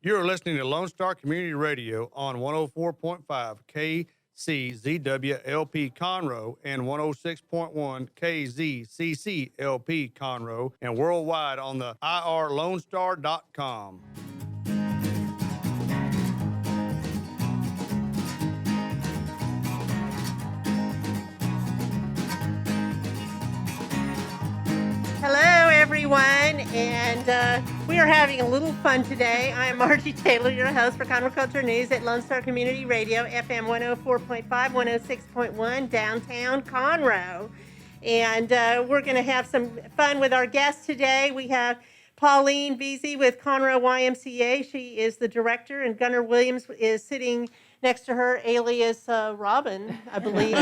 You're listening to Lone Star Community Radio on 104.5 KCZWLP Conroe and 106.1 KZCCLP Conroe and worldwide on the irlonestar.com. Hello, everyone, and we are having a little fun today. I am Margie Taylor, your host for Conroe Culture News at Lone Star Community Radio, FM 104.5, 106.1, downtown Conroe. And we're going to have some fun with our guests today. We have Pauline Veazey with Conroe YMCA. She is the director, and Gunnar Williams is sitting next to her, alias Robin, I believe,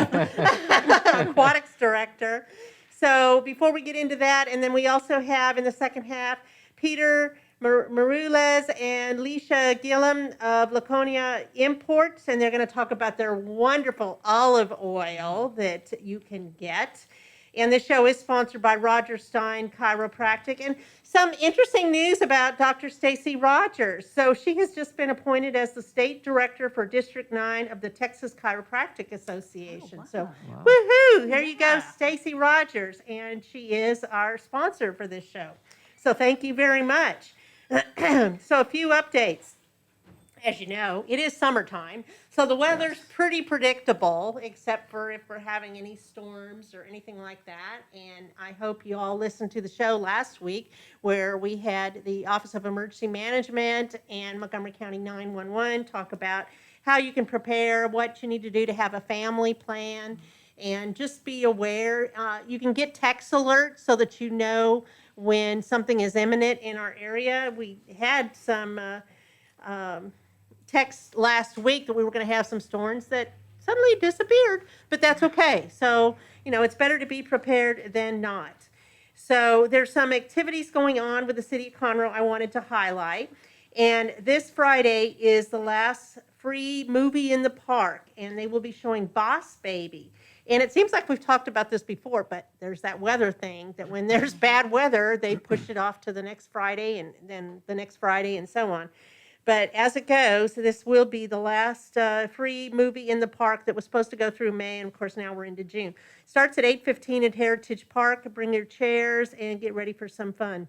aquatics director. So before we get into that, and then we also have in the second half, Peter Marules and Lisha Gilliam of Lakonia Imports, and they're going to talk about their wonderful olive oil that you can get. And this show is sponsored by Roger Stein Chiropractic. And some interesting news about Dr. Stacy Rogers. So she has just been appointed as the state director for District 9 of the Texas Chiropractic Association. Oh, wow. So, Wow. woohoo! There you go, Yeah. Stacy Rogers. And she is our sponsor for this show. So thank you very much. So a few updates. As you know, it is summertime, so the weather's pretty predictable, except for if we're having any storms or anything like that. And I hope you all listened to the show last week where we had the Office of Emergency Management and Montgomery County 911 talk about how you can prepare, what you need to do to have a family plan, and just be aware. You can get text alerts so that you know when something is imminent in our area. We had some text last week that we were going to have some storms that suddenly disappeared, but that's okay. So, it's better to be prepared than not. So there's some activities going on with the city of Conroe I wanted to highlight. And this Friday is the last free movie in the park, and they will be showing Boss Baby. And it seems like we've talked about this before, but there's that weather thing that when there's bad weather, they push it off to the next Friday and then the next Friday and so on. But as it goes, this will be the last free movie in the park that was supposed to go through May, and of course now we're into June. Starts at 8:15 at Heritage Park. Bring your chairs and get ready for some fun.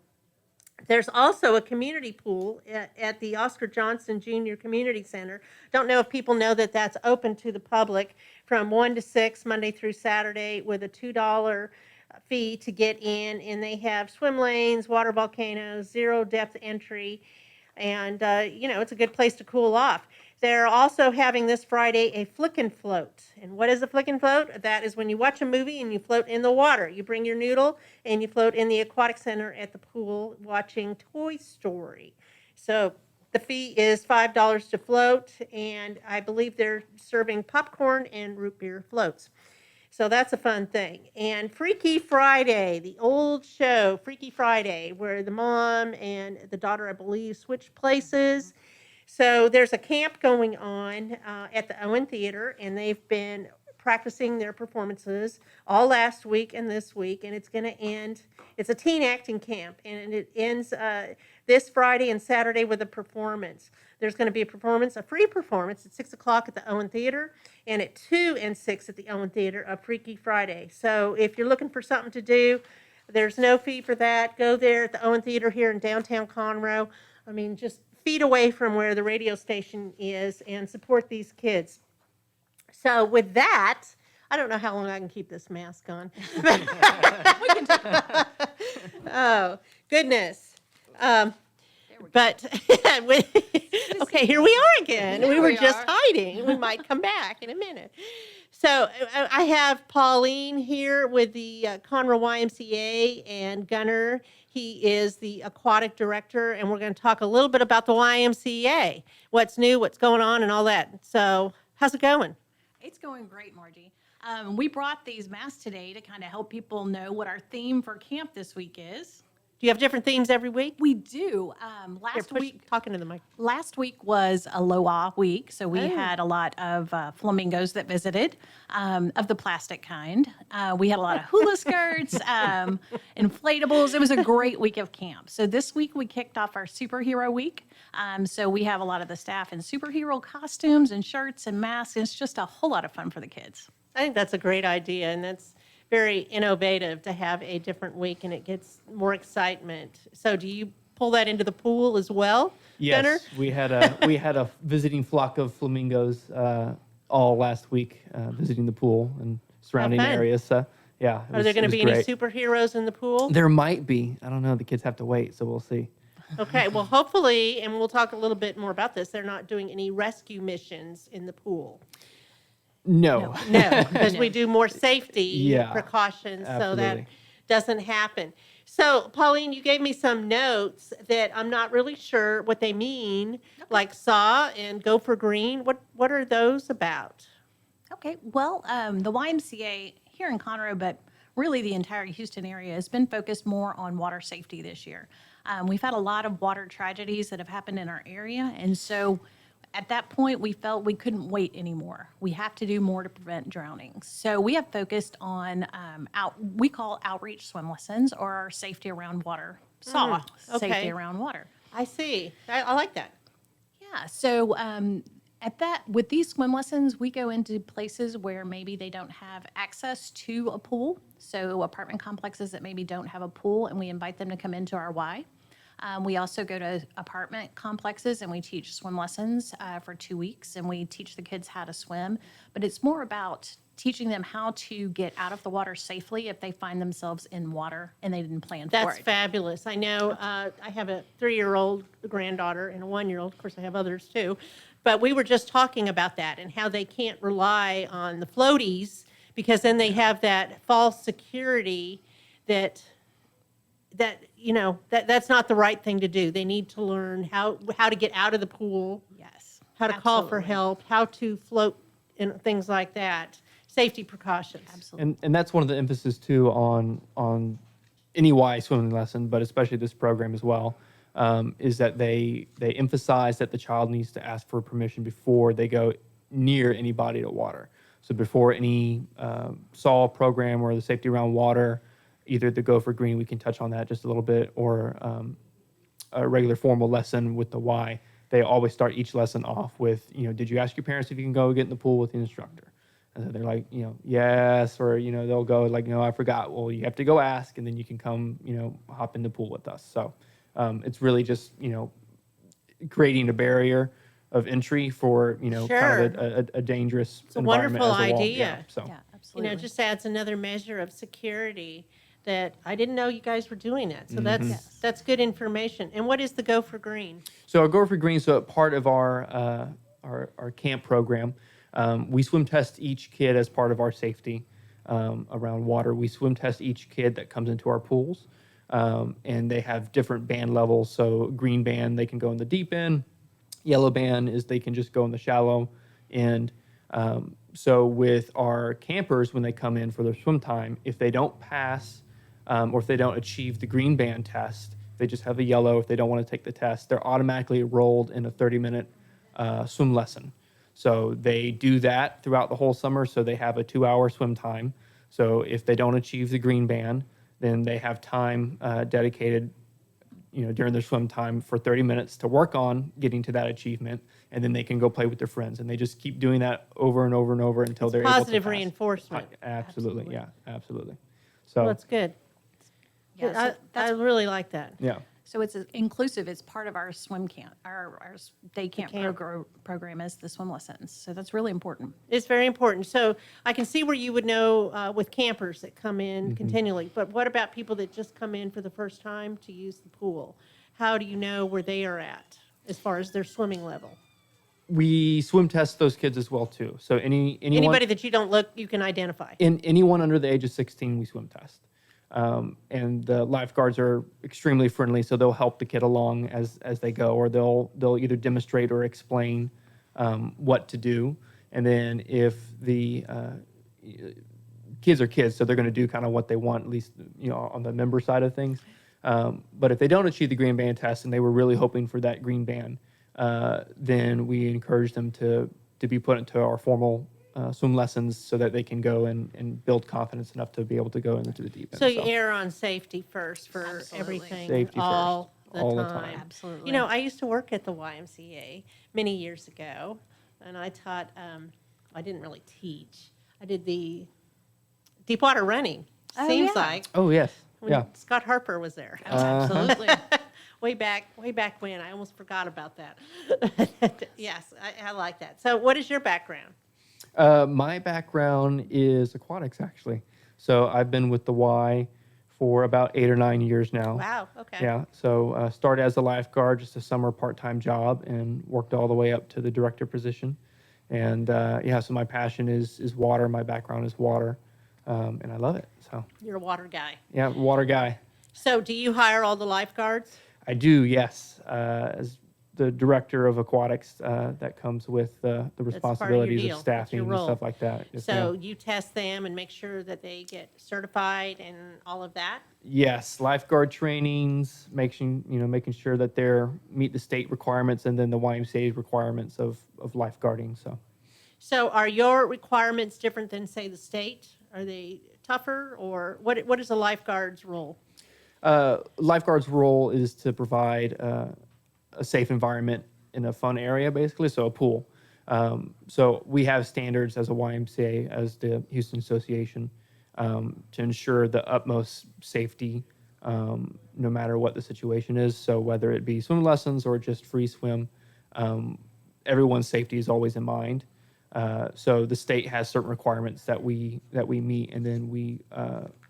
There's also a community pool at the Oscar Johnson Jr. Community Center. Don't know if people know that that's open to the public from 1 to 6, Monday through Saturday, with a $2 fee to get in. And they have swim lanes, water volcanoes, zero depth entry. And, it's a good place to cool off. They're also having this Friday a flick and float. And what is a flick and float? That is when you watch a movie and you float in the water. You bring your noodle and you float in the aquatic center at the pool watching Toy Story. So the fee is $5 to float, and I believe they're serving popcorn and root beer floats. So that's a fun thing. And Freaky Friday, the old show, Freaky Friday, where the mom and the daughter, I believe, switch places. So there's a camp going on at the Owen Theater, and they've been practicing their performances all last week and this week, and it's going to end. It's a teen acting camp, and it ends this Friday and Saturday with a performance. There's going to be a free performance at 6 o'clock at the Owen Theater, and at 2 and 6 at the Owen Theater, a Freaky Friday. So if you're looking for something to do, there's no fee for that. Go there at the Owen Theater here in downtown Conroe. Just feet away from where the radio station is, and support these kids. So with that, I don't know how long I can keep this mask on. Oh, goodness. But okay, here we are again. We were just hiding. We might come back in a minute. So I have Pauline here with the Conroe YMCA, and Gunnar. He is the aquatic director, and we're going to talk a little bit about the YMCA, what's new, what's going on, and all that. So how's it going? It's going great, Margie. We brought these masks today to kind of help people know what our theme for camp this week is. Do you have different themes every week? We do. Here, talking to the mic. Last week was Aloha week, so we Oh. had a lot of flamingos that visited, of the plastic kind. We had a lot of hula skirts, inflatables. It was a great week of camp. So this week we kicked off our superhero week. So we have a lot of the staff in superhero costumes and shirts and masks. It's just a whole lot of fun for the kids. I think that's a great idea, and that's very innovative to have a different week, and it gets more excitement. So do you pull that into the pool as well, Gunnar? Yes, we had a visiting flock of flamingos all last week visiting the pool and surrounding fun. areas. So yeah, Are there going to be any superheroes in the pool? There might be. I don't know. The kids have to wait, so we'll see. Okay, well, hopefully, and we'll talk a little bit more about this, they're not doing any rescue missions in the pool. No. No, because we do more safety Yeah, precautions so that absolutely. doesn't happen. So, Pauline, you gave me some notes that I'm not really sure what they mean, like SAW and Go for Green. What are those about? Okay, well, the YMCA here in Conroe, but really the entire Houston area, has been focused more on water safety this year. We've had a lot of water tragedies that have happened in our area, and so at that point, we felt we couldn't wait anymore. We have to do more to prevent drowning. So we have focused on we call outreach swim lessons, or our safety around water, SAW, okay. safety around water. I see. I like that. Yeah, so with these swim lessons, we go into places where maybe they don't have access to a pool. So apartment complexes that maybe don't have a pool, and we invite them to come into our Y. We also go to apartment complexes and we teach swim lessons for 2 weeks, and we teach the kids how to swim. But it's more about teaching them how to get out of the water safely if they find themselves in water and they didn't plan for That's it. fabulous. I know I have a 3-year-old granddaughter and a 1-year-old. Of course, I have others too. But we were just talking about that and how they can't rely on the floaties because then they have that false security that's not the right thing to do. They need to learn how to get out of the pool, Yes. how to call for absolutely. help, how to float, and things like that. Safety precautions. Absolutely. And that's one of the emphasis too on any Y swimming lesson, but especially this program as well, is that they emphasize that the child needs to ask for permission before they go near any body of water. So before any SAW program or the safety around water, either the Go for Green, we can touch on that just a little bit, or a regular formal lesson with the Y, they always start each lesson off with, did you ask your parents if you can go get in the pool with the instructor? And they're like, yes, or, they'll go like, no, I forgot. Well, you have to go ask, and then you can come, hop in the pool with us. So it's really just, creating a barrier of entry for, Sure. kind of a dangerous It's a environment wonderful as a wall. idea. Yeah, so. Yeah, absolutely. It just adds another measure of security that I didn't know you guys were doing that. So that's good information. And what is the Go for Green? So our Go for Green, so part of our camp program, we swim test each kid as part of our safety around water. We swim test each kid that comes into our pools, and they have different band levels. So green band, they can go in the deep end. Yellow band is they can just go in the shallow end. So with our campers, when they come in for their swim time, if they don't pass or if they don't achieve the green band test, they just have a yellow. If they don't want to take the test, they're automatically enrolled in a 30-minute swim lesson. So they do that throughout the whole summer. So they have a 2-hour swim time. So if they don't achieve the green band, then they have time dedicated, during their swim time for 30 minutes to work on getting to that achievement. And then they can go play with their friends. And they just keep doing that over and over and over until they're able to Positive pass. reinforcement. Absolutely. Absolutely. Yeah, absolutely. So, Well, that's good. Yeah, so I really like that. yeah. So it's inclusive. It's part of our swim camp, our day camp camp. program is the swim lessons. So that's really important. It's very important. So I can see where you would know with campers that come in continually. But what about people that just come in for the first time to use the pool? How do you know where they are at as far as their swimming level? We swim test those kids as well too. So anyone, Anybody that you don't look, you can identify. anyone under the age of 16, we swim test. And the lifeguards are extremely friendly, so they'll help the kid along as they go, or they'll either demonstrate or explain what to do. And then if the kids are kids, so they're going to do kind of what they want, at least on the member side of things. But if they don't achieve the green band test and they were really hoping for that green band, then we encourage them to be put into our formal swim lessons so that they can go and build confidence enough to be able to go into the deep end. So you err on safety first for Absolutely. everything, Safety first, all the all the time. time. Absolutely. You know, I used to work at the YMCA many years ago, and I taught, I didn't really teach. I did the deep water running, Oh, seems yeah. like, Oh, yes. when Yeah. Scott Harper was there. Absolutely. Way back when. I almost forgot about that. Yes, I like that. So what is your background? My background is aquatics, actually. So I've been with the Y for about 8 or 9 years now. Wow, okay. Yeah. So started as a lifeguard, just a summer part-time job, and worked all the way up to the director position. And yeah, so my passion is water. My background is water, and I love it. So You're a water guy. yeah, water guy. So do you hire all the lifeguards? I do, yes. As the director of aquatics, that comes with the responsibilities deal. of That's your staffing and role. stuff like that. Yes, So ma'am. you test them and make sure that they get certified and all of that? Yes, lifeguard trainings, making sure that they're meet the state requirements and then the YMCA requirements of lifeguarding. So are your requirements different than, say, the state? Are they tougher, or what is a lifeguard's role? Lifeguard's role is to provide a safe environment in a fun area, basically, so a pool. So we have standards as a YMCA, as the Houston Association, to ensure the utmost safety, no matter what the situation is. So whether it be swim lessons or just free swim, everyone's safety is always in mind. So the state has certain requirements that we meet, and then we,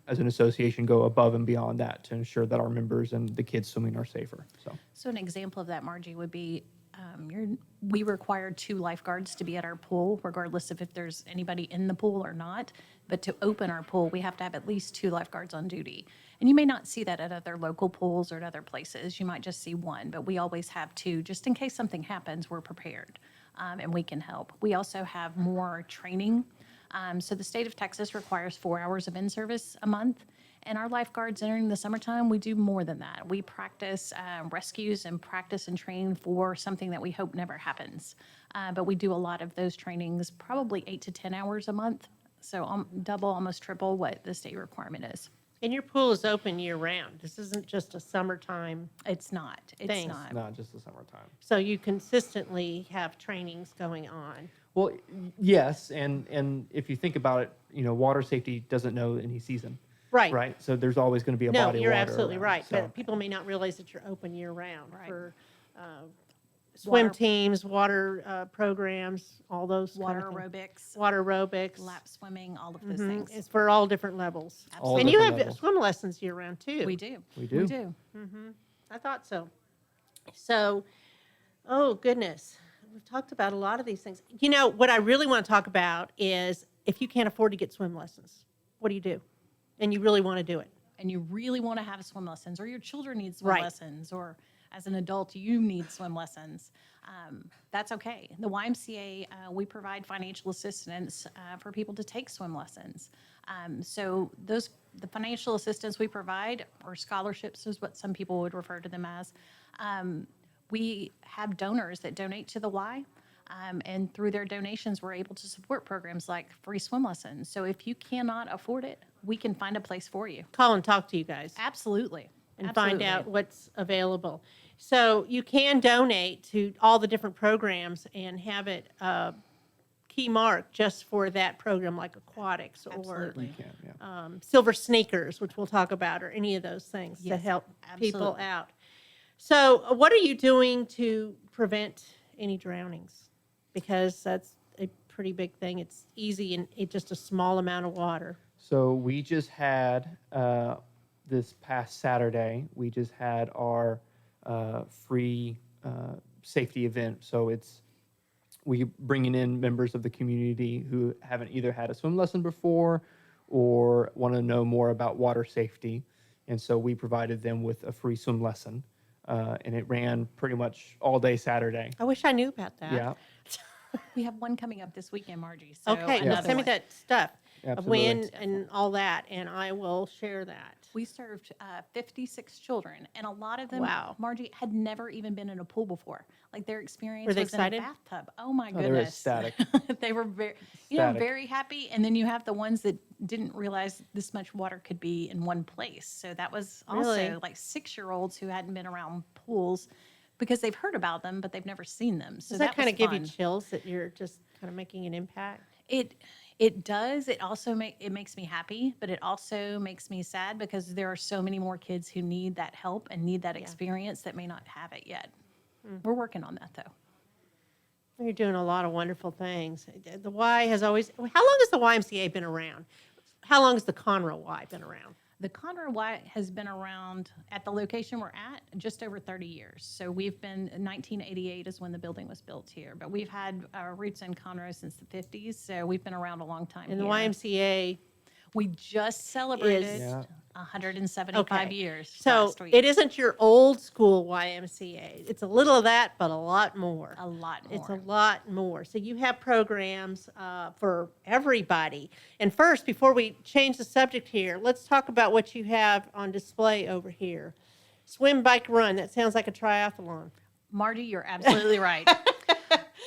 as an association, go above and beyond that to ensure that our members and the kids swimming are safer. So an example of that, Margie, would be we require 2 lifeguards to be at our pool, regardless of if there's anybody in the pool or not. But to open our pool, we have to have at least 2 lifeguards on duty. And you may not see that at other local pools or at other places. You might just see 1, but we always have 2, just in case something happens, we're prepared, and we can help. We also have more training. So the state of Texas requires 4 hours of in-service a month. And our lifeguards during the summertime, we do more than that. We practice rescues and practice and train for something that we hope never happens. But we do a lot of those trainings, probably 8 to 10 hours a month. So double, almost triple what the state requirement is. And your pool is open year-round. This isn't just a summertime. It's not. It's Thanks. not. Not just the summertime. So you consistently have trainings going on. Well, yes, and if you think about it, water safety doesn't know any season. Right. Right. So there's always going to be a No, body of you're water absolutely around, right. so. But people may not realize that you're open year-round Right. for swim Water- teams, water programs, all those kind Water of things. aerobics, Water aerobics. lap swimming, all of those Mhm. things. It's for all different levels. All And you different have levels. swim lessons year-round, too. We do. We do. We do. I thought so. So, oh, goodness. We've talked about a lot of these things. You know, what I really want to talk about is if you can't afford to get swim lessons, what do you do? And you really want to do it. And you really want to have swim lessons, or your children need swim Right. lessons, or as an adult, you need swim lessons. That's okay. The YMCA, we provide financial assistance for people to take swim lessons. So the financial assistance we provide, or scholarships is what some people would refer to them as, we have donors that donate to the Y. And through their donations, we're able to support programs like free swim lessons. So if you cannot afford it, we can find a place for you. Call and talk to you guys Absolutely. and find out what's available. So you can donate to all the different programs and have it key mark just for that program, like aquatics or Absolutely. You can, yeah. silver sneakers, which we'll talk about, or any of those things to Yes, help people absolutely. out. So what are you doing to prevent any drownings? Because that's a pretty big thing. It's easy and it's just a small amount of water. So we just had this past Saturday. We just had our free safety event. So we bringing in members of the community who haven't either had a swim lesson before or want to know more about water safety, and so we provided them with a free swim lesson, and it ran pretty much all day Saturday. I wish I knew about that. Yeah. We have one coming up this weekend, Margie. So Okay, another send me one. that stuff of Absolutely. when and all that, and I will share that. We served 56 children, and a lot of them, Wow. Margie, had never even been in a pool before. Like their experience Were they was excited? in a bathtub. Oh my Oh, they were goodness. ecstatic. They were very, Ecstatic. very happy. And then you have the ones that didn't realize this much water could be in one place. So that was also Really? like 6-year-olds who hadn't been around pools because they've heard about them, but they've never seen them. So Does that kind was of give you fun. chills that you're just kind of making an impact? It does. It also makes me happy, but it also makes me sad because there are so many more kids who need that help and need that experience that may not have it yet. We're working on that though. You're doing a lot of wonderful things. The Y has always, how long has the YMCA been around? How long has the Conroe Y been around? The Conroe Y has been around at the location we're at just over 30 years. So we've been, 1988 is when the building was built here, but we've had our roots in Conroe since the 50s. So we've been around a long time And the here. YMCA, We just celebrated Yeah. 175 Okay. years so last week. it isn't your old school YMCA. It's a little of that, but a lot more. A lot more. It's a lot more. So you have programs for everybody. And first, before we change the subject here, let's talk about what you have on display over here. Swim, bike, run. That sounds like a triathlon. Margie, you're absolutely right.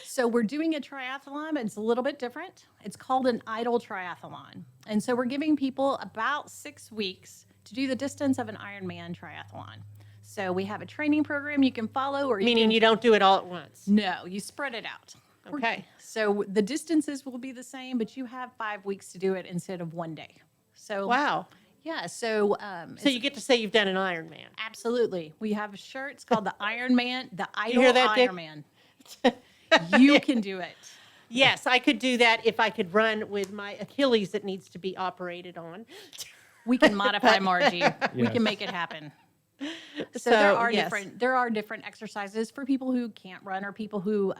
So we're doing a triathlon, but it's a little bit different. It's called an idle triathlon. And so we're giving people about 6 weeks to do the distance of an Ironman triathlon. So we have a training program you can follow or Meaning you don't do it all at once. No, you spread it out. Okay. So the distances will be the same, but you have 5 weeks to do it instead of 1 day. So Wow. yeah, so So you get to say you've done an Ironman. absolutely. We have a shirt. It's called the Ironman, the Idle hear that, Dick? Ironman. You can do it. Yes, I could do that if I could run with my Achilles that needs to be operated on. We can modify Margie. We Yes. can make it happen. So, So, there are yes. different exercises for people who can't run or people who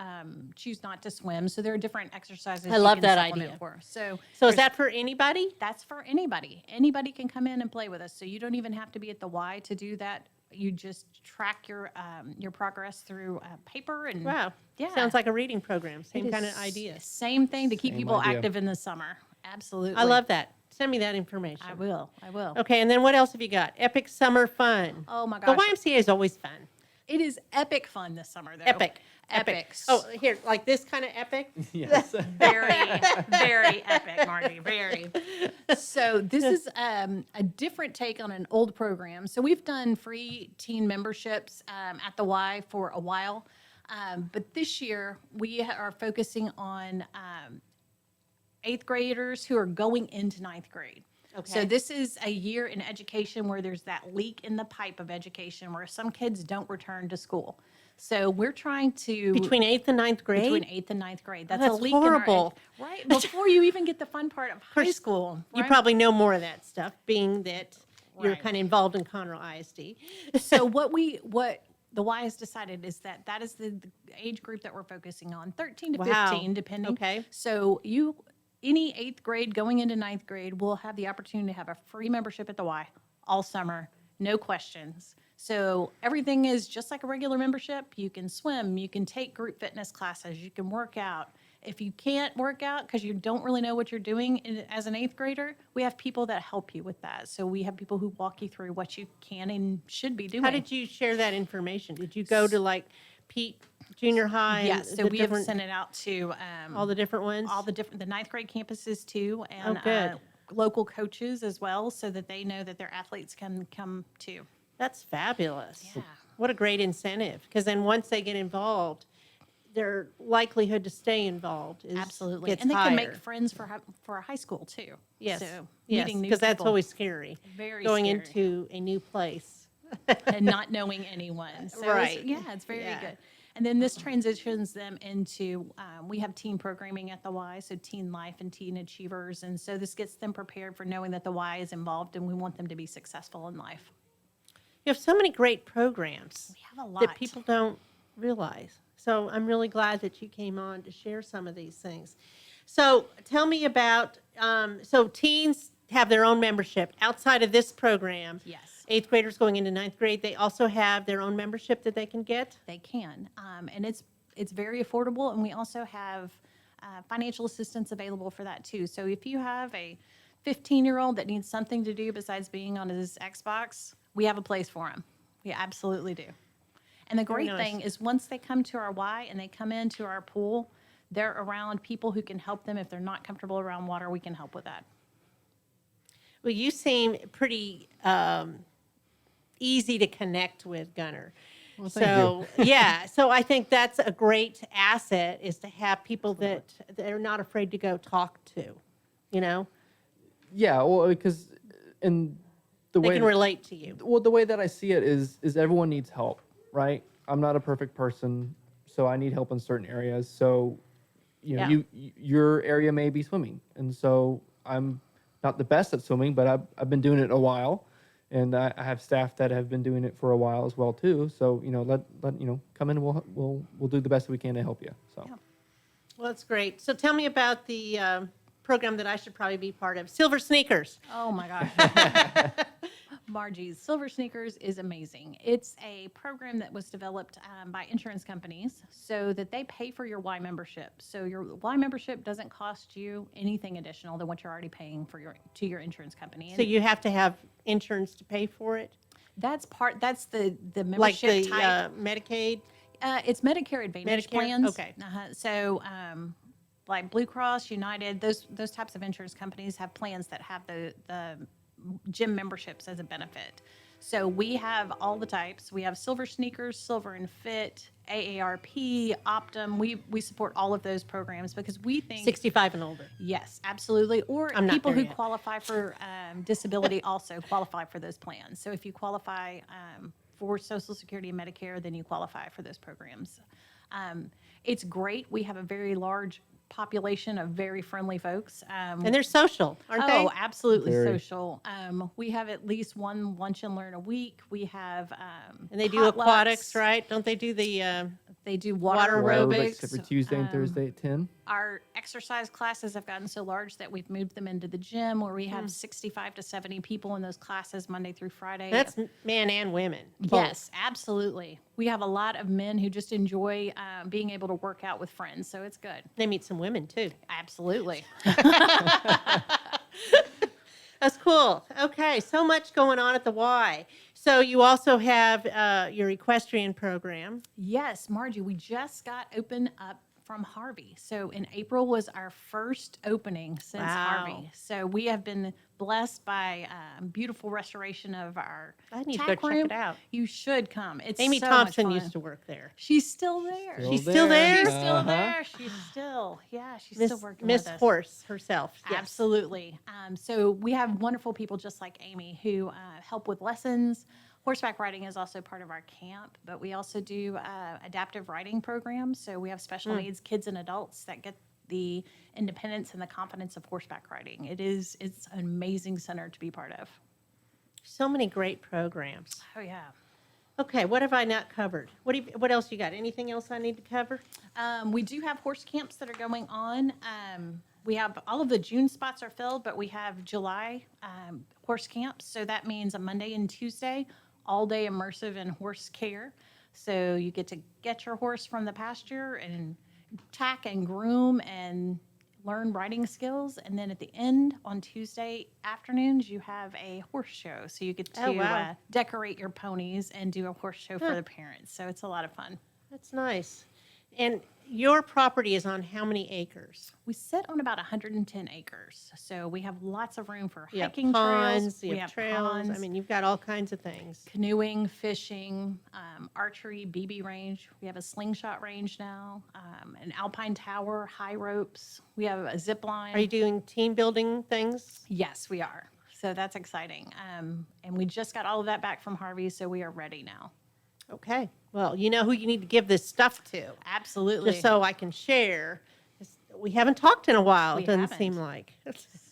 choose not to swim. So there are different exercises. I you love can that supplement idea. For. So So is there's- that for anybody? that's for anybody. Anybody can come in and play with us. So you don't even have to be at the Y to do that. You just track your progress through paper and Wow. Yeah. Sounds like a reading program. Same It kind of is idea. Same thing to keep Same people idea. active in the summer. Absolutely. I love that. Send me that information. I will. I will. Okay, and then what else have you got? Epic summer fun. Oh my The gosh. YMCA is always fun. It is epic fun this summer, though. Epic. Epic. Oh, here, like this kind of epic? Yes. Very, very epic, Margie. Very. So this is a different take on an old program. So we've done free teen memberships at the Y for a while, but this year we are focusing on 8th graders who are going into 9th grade. So Okay. this is a year in education where there's that leak in the pipe of education where some kids don't return to school. So we're trying to Between 8th and 9th grade? between 8th and 9th grade. That's, that's a leak horrible. in our right before you even get the fun part of high course, school. You right? probably know more of that stuff, being that you're Right. kind of involved in Conroe ISD. So what the Y has decided is that is the age group that we're focusing on, 13 to Wow. 15, depending. Okay. So any 8th grade going into 9th grade will have the opportunity to have a free membership at the Y all summer, no questions. So everything is just like a regular membership. You can swim, you can take group fitness classes, you can work out. If you can't work out because you don't really know what you're doing as an 8th grader, we have people that help you with that. So we have people who walk you through what you can and should be doing. How did you share that information? Did you go to like Pete Junior High? and Yes, so the we have different- sent it out to all the different ones? the 9th grade campuses too, and good. local coaches as well, so that they know that their athletes can come too. That's fabulous. Yeah. What a great incentive. Because then once they get involved, their likelihood to stay involved is Absolutely, gets and they higher. can make friends for a high school too. Yes, so yes, meeting new because that's people. always scary. Very going scary. into a new place. and not knowing anyone. So Right. it's very Yeah. good. And then this transitions them into, we have teen programming at the Y, so Teen Life and Teen Achievers. And so this gets them prepared for knowing that the Y is involved and we want them to be successful in life. You have so many great programs We have a lot. that people don't realize. So I'm really glad that you came on to share some of these things. So tell me about, so teens have their own membership outside of this program. Yes. 8th graders going into 9th grade, they also have their own membership that they can get? They can. And it's very affordable, and we also have financial assistance available for that too. So if you have a 15-year-old that needs something to do besides being on his Xbox, we have a place for him. We absolutely do. And the Very great nice. thing is once they come to our Y and they come into our pool, they're around people who can help them. If they're not comfortable around water, we can help with that. Well, you seem pretty easy to connect with, Gunner. Well, thank So, yeah, so I think that's a great asset is to have people that are not afraid to go talk to, you know? Yeah, well, because in the They way can relate to you. well, the way that I see it is everyone needs help, right? I'm not a perfect person, so I need help in certain areas. So, you know, Yeah. your area may be swimming, and so I'm not the best at swimming, but I've been doing it a while, and I have staff that have been doing it for a while as well too. So, you know, let you know, come in, we'll do the best we can to help you. So. Yeah. Well, that's great. So tell me about the program that I should probably be part of, Silver Sneakers. Oh my gosh. Margie's Silver Sneakers is amazing. It's a program that was developed by insurance companies so that they pay for your Y membership. So your Y membership doesn't cost you anything additional than what you're already paying for your insurance company. So you have to have insurance to pay for it? That's the Like membership the type. Medicaid? It's Medicare Advantage Medicare? plans. Okay. So, like Blue Cross, United, those types of insurance companies have plans that have the gym memberships as a benefit. So we have all the types. We have Silver Sneakers, Silver and Fit, AARP, Optum. We support all of those programs because we think 65 and older. yes, absolutely. Or I'm not people there who yet. qualify for disability also qualify for those plans. So if you qualify for Social Security and Medicare, then you qualify for those programs. It's great. We have a very large population of very friendly folks. And they're social, aren't they? Oh, absolutely Very. social. We have at least one lunch and learn a week. We have And they do potlucks. aquatics, right? Don't they do the, They do water Water aerobics. every Tuesday and Thursday at 10. Our exercise classes have gotten so large that we've moved them into the gym where we have 65 to 70 people in those classes Monday through Friday. that's men and women. both. Yes, absolutely. We have a lot of men who just enjoy being able to work out with friends, so it's good. They meet some women too. Absolutely. That's cool. Okay, so much going on at the Y. So you also have your equestrian program. Yes, Margie, we just got open up from Harvey. So in April was our first opening since Wow. Harvey. So we have been blessed by beautiful restoration of our I need to tack go check room. it out. You should come. It's Amy so Thompson much used fun. to work there. She's still there. Still She's still there? She's still Uh-huh. there. She's still, she's still working Miss with us. Horse herself. Yes. Absolutely. So we have wonderful people just like Amy who help with lessons. Horseback riding is also part of our camp, but we also do adaptive riding programs. So we have special needs kids and adults that get the independence and the confidence of horseback riding. It's an amazing center to be part of. So many great programs. Oh yeah. Okay, what have I not covered? What else you got? Anything else I need to cover? We do have horse camps that are going on. We have all of the June spots are filled, but we have July horse camps. So that means a Monday and Tuesday, all day immersive in horse care. So you get to get your horse from the pasture and tack and groom and learn riding skills. And then at the end on Tuesday afternoons, you have a horse show. So you get to Oh, wow. decorate your ponies and do a horse show for the parents. So it's a lot of fun. That's nice. And your property is on how many acres? We sit on about 110 acres, so we have lots of room for You have hiking ponds, trails. you We have have trails. ponds, I mean, you've got all kinds of things. canoeing, fishing, archery, BB range. We have a slingshot range now, an alpine tower, high ropes. We have a zip line. Are you doing team building things? Yes, we are. So that's exciting. And we just got all of that back from Harvey, so we are ready now. Okay. Well, you know who you need to give this stuff to, Absolutely. just so I can share. We haven't talked in a while, We it doesn't haven't. seem like.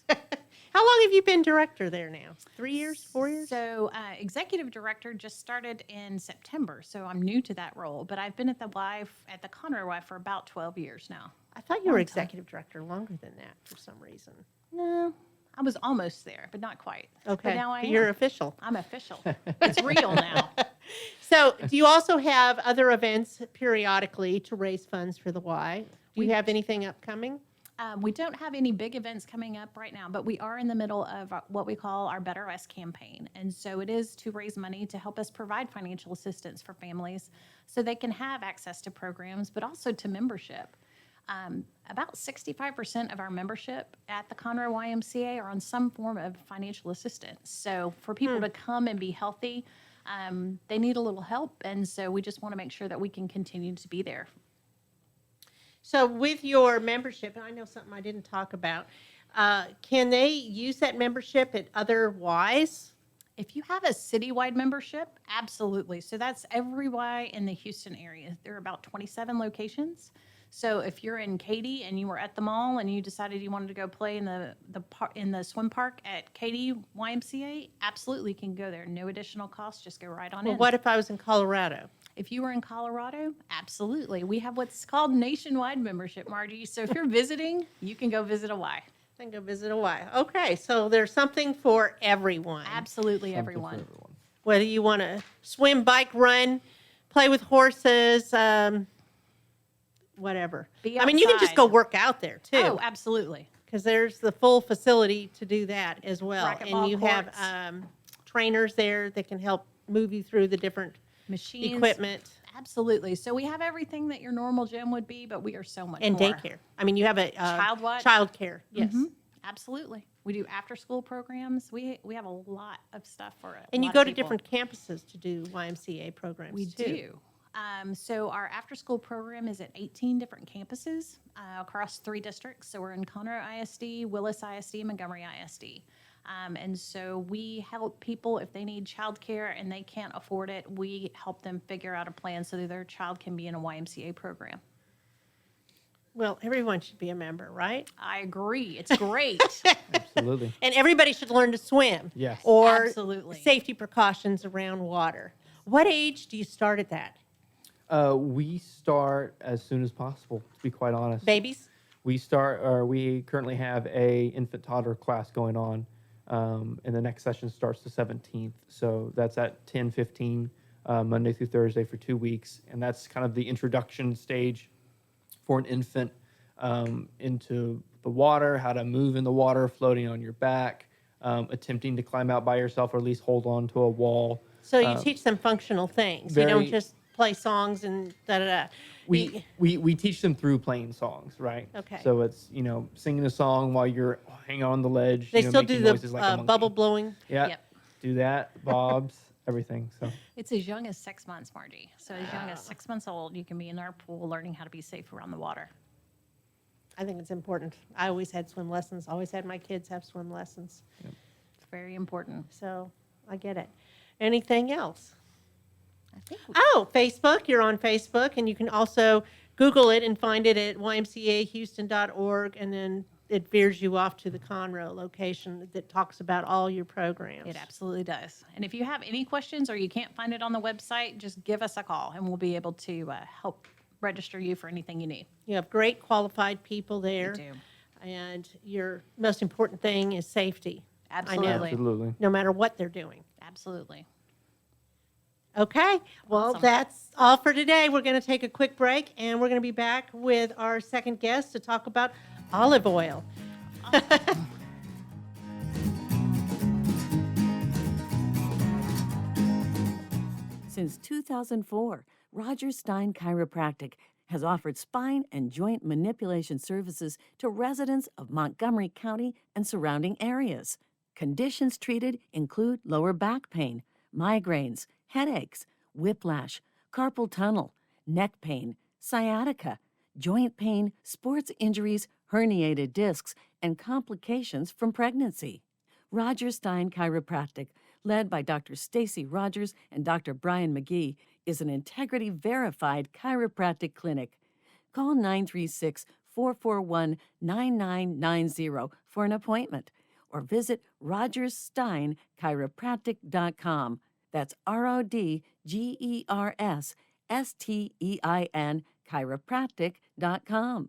How long have you been director there now? 3 years, 4 years? So, executive director just started in September, so I'm new to that role. But I've been at the Conroe Y for about 12 years now. I thought you were executive director longer than that for some reason. No, I was almost there, but not quite. Okay. But now I am. You're official. I'm official. It's real now. So, do you also have other events periodically to raise funds for the Y? Do you have anything upcoming? We don't have any big events coming up right now, but we are in the middle of what we call our Better Us campaign. And so it is to raise money to help us provide financial assistance for families so they can have access to programs, but also to membership. About 65% of our membership at the Conroe YMCA are on some form of financial assistance. So for people to come and be healthy, they need a little help. And so we just want to make sure that we can continue to be there. So with your membership, and I know something I didn't talk about, can they use that membership at other Ys? If you have a citywide membership, absolutely. So that's every Y in the Houston area. There are about 27 locations. So if you're in Katy and you were at the mall and you decided you wanted to go play in the swim park at Katy YMCA, absolutely can go there. No additional cost. Just go right on Well, in. what if I was in Colorado? If you were in Colorado, absolutely. We have what's called nationwide membership, Margie. So if you're visiting, you can go visit a Y. I can go visit a Y. Okay, so there's something for everyone. Absolutely, Something for everyone. Whether you want to swim, bike, run, play with horses, whatever. Be I mean, you can just outside. go work out there too. Oh, absolutely. Because there's the full facility to do that as well. Racquetball And you have courts. trainers there that can help move you through the different Machines. equipment Absolutely. So we have everything that your normal gym would be, but we are so much and more. daycare. I mean, you have a Child what? child care. Yes. Mhm. Absolutely. We do after school programs. We have a lot of stuff for it. And you go to different campuses to do YMCA programs We too. do. So our after school program is at 18 different campuses across 3 districts. So we're in Conroe ISD, Willis ISD, Montgomery ISD. And so we help people if they need childcare and they can't afford it, we help them figure out a plan so that their child can be in a YMCA program. Well, everyone should be a member, right? I agree. It's great. Absolutely. And everybody should learn to swim. Yes. Or Absolutely. safety precautions around water. What age do you start at that? We start as soon as possible, to be quite honest. Babies? We currently have a infant toddler class going on, and the next session starts the 17th. So that's at 10:15, Monday through Thursday for 2 weeks. And that's kind of the introduction stage for an infant into the water, how to move in the water, floating on your back, attempting to climb out by yourself or at least hold on to a wall. So you teach them functional things. You don't very- just play songs and da-da-da. We teach them through playing songs, right? Okay. So it's, singing a song while you're hanging on the ledge. They still making do noises the like a monkey. bubble blowing. Yeah. Yep. Do that, bobs, everything. So It's as young as 6 months, Margie. So as young as 6 months old, you can be in our pool learning how to be safe around the water. I think it's important. I always had swim lessons. Always had my kids have swim lessons. It's very important. So I get it. Anything else? I think Oh, Facebook. You're on Facebook, and you can also Google it and find it at ymcahouston.org, and then it veers you off to the Conroe location that talks about all your programs. it absolutely does. And if you have any questions or you can't find it on the website, just give us a call and we'll be able to help register you for anything you need. You have great qualified people there. do. And your most important thing is safety, Absolutely. absolutely. no matter what they're doing. Absolutely. Okay, well, Awesome. that's all for today. We're going to take a quick break, and we're going to be back with our second guest to talk about olive oil. Since 2004, Roger Stein Chiropractic has offered spine and joint manipulation services to residents of Montgomery County and surrounding areas. Conditions treated include lower back pain, migraines, headaches, whiplash, carpal tunnel, neck pain, sciatica, joint pain, sports injuries, herniated discs, and complications from pregnancy. Roger Stein Chiropractic, led by Dr. Stacy Rogers and Dr. Brian McGee, is an integrity-verified chiropractic clinic. Call 936-441-9990 for an appointment or visit rogerssteinchiropractic.com. That's RODGERSSTEIN chiropractic.com.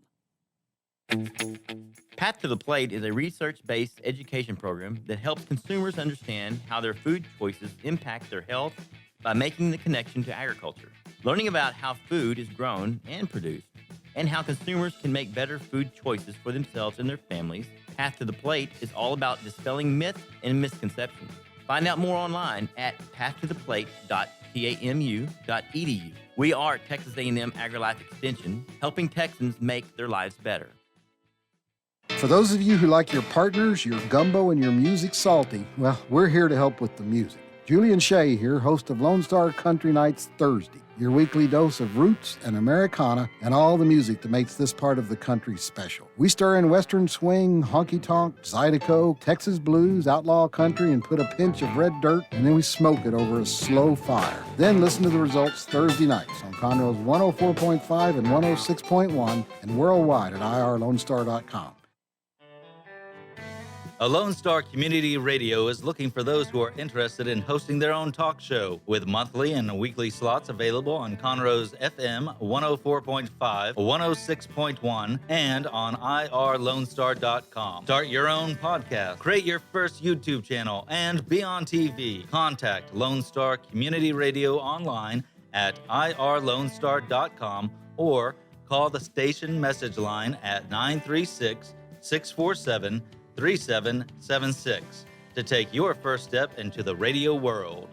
Path to the Plate is a research-based education program that helps consumers understand how their food choices impact their health, by making the connection to agriculture, learning about how food is grown and produced, and how consumers can make better food choices for themselves and their families. Path to the Plate is all about dispelling myths and misconceptions. Find out more online at pathtotheplate.tamu.edu. We are Texas A&M AgriLife Extension, helping Texans make their lives better. For those of you who like your partners, your gumbo, and your music salty, well, we're here to help with the music. Julie and Shay here, host of Lone Star Country Nights Thursday, your weekly dose of roots and Americana and all the music that makes this part of the country special. We stir in Western swing, honky-tonk, Zydeco, Texas blues, outlaw country, and put a pinch of red dirt, and then we smoke it over a slow fire. Then listen to the results Thursday nights on Conroe's 104.5 and 106.1 and worldwide at irlonestar.com. A Lone Star Community Radio is looking for those who are interested in hosting their own talk show with monthly and weekly slots available on Conroe's FM 104.5, 106.1, and on irlonestar.com. Start your own podcast, create your first YouTube channel, and be on TV. Contact Lone Star Community Radio online at irlonestar.com or call the station message line at 936-647-3776 to take your first step into the radio world.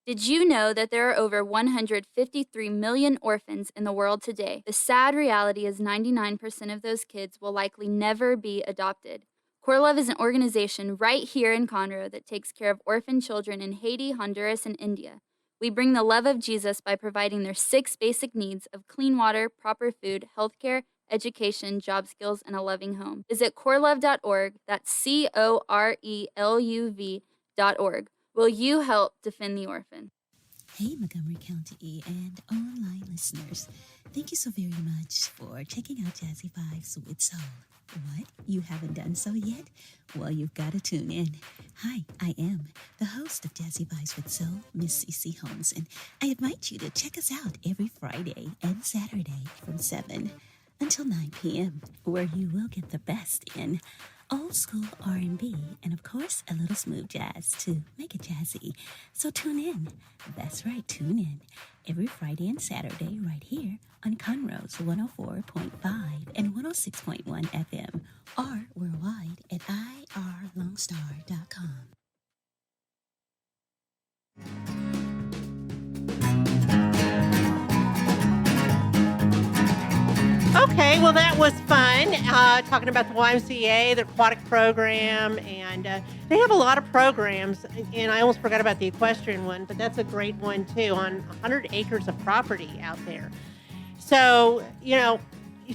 Did you know that there are over 153 million orphans in the world today? The sad reality is 99% of those kids will likely never be adopted. Core Love is an organization right here in Conroe that takes care of orphan children in Haiti, Honduras, and India. We bring the love of Jesus by providing their 6 basic needs of clean water, proper food, healthcare, education, job skills, and a loving home. Visit corelove.org, that's CORELUV.org. Will you help defend the orphan? Hey, Montgomery County and online listeners. Thank you so very much for checking out Jazzy Vibes with Soul. What? You haven't done so yet? Well, you've got to tune in. Hi, I am the host of Jazzy Vibes with Soul, Miss CeCe Holmes, and I invite you to check us out every Friday and Saturday from 7 until 9 p.m., where you will get the best in old school R&B and, of course, a little smooth jazz to make it jazzy. So tune in. That's right, tune in every Friday and Saturday right here on Conroe's 104.5 and 106.1 FM or worldwide at irlonestar.com. Okay, well, that was fun, talking about the YMCA, the aquatic program, and they have a lot of programs, and I almost forgot about the equestrian one, but that's a great one, too, on 100 acres of property out there. So, you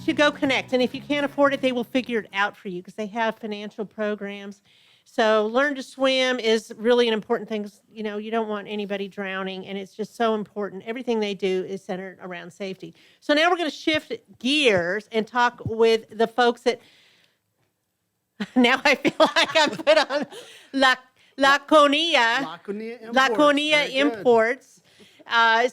should go connect, and if you can't afford it, they will figure it out for you because they have financial programs. So learn to swim is really an important thing. You don't want anybody drowning, and it's just so important. Everything they do is centered around safety. So now we're going to shift gears and talk with the folks that, now I feel like I'm put on Lakonia Imports.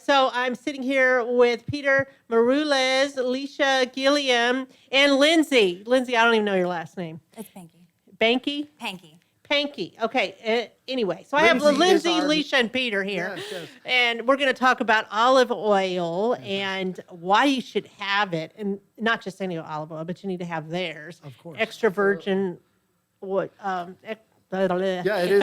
So I'm sitting here with Peter, Marules, Lisha, Gilliam, and Lindsay. Lindsay, I don't even know your last name. It's Panky. Banky? Panky. Panky. Okay. Anyway, so I have Lindsay, Lisha, and Peter here. Yes. And we're going to talk about olive oil and why you should have it. And not just any olive oil, but you need to have theirs. Of course. Extra virgin. Yeah, it is.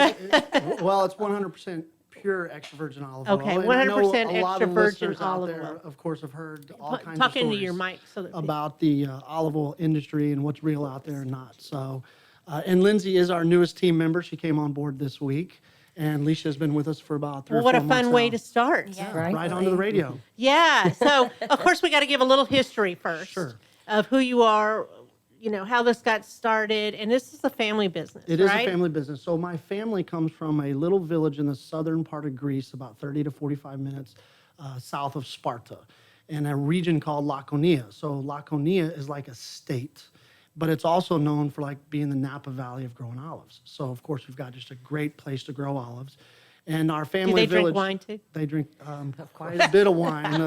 Well, it's 100% pure extra virgin olive oil. Okay, And I know 100% a lot extra of virgin listeners out olive there, oil. of course, have heard all kinds of Talk stories into your mic so that about the olive oil industry and what's real out there and not. So, and Lindsay is our newest team member. She came on board this week. And Lisha has been with us for about 3 or 4 what a months fun way now. to start. Yeah. Right onto the radio. Yeah. So, of course, we got to give a little history first Sure. of who you are, how this got started. And this is a family business, It is right? a family business. So my family comes from a little village in the southern part of Greece, about 30 to 45 minutes south of Sparta, in a region called Lakonia. So Lakonia is like a state, but it's also known for being the Napa Valley of growing olives. So of course we've got just a great place to grow olives. And our Do family they village, drink wine too? they drink quite a bit of wine.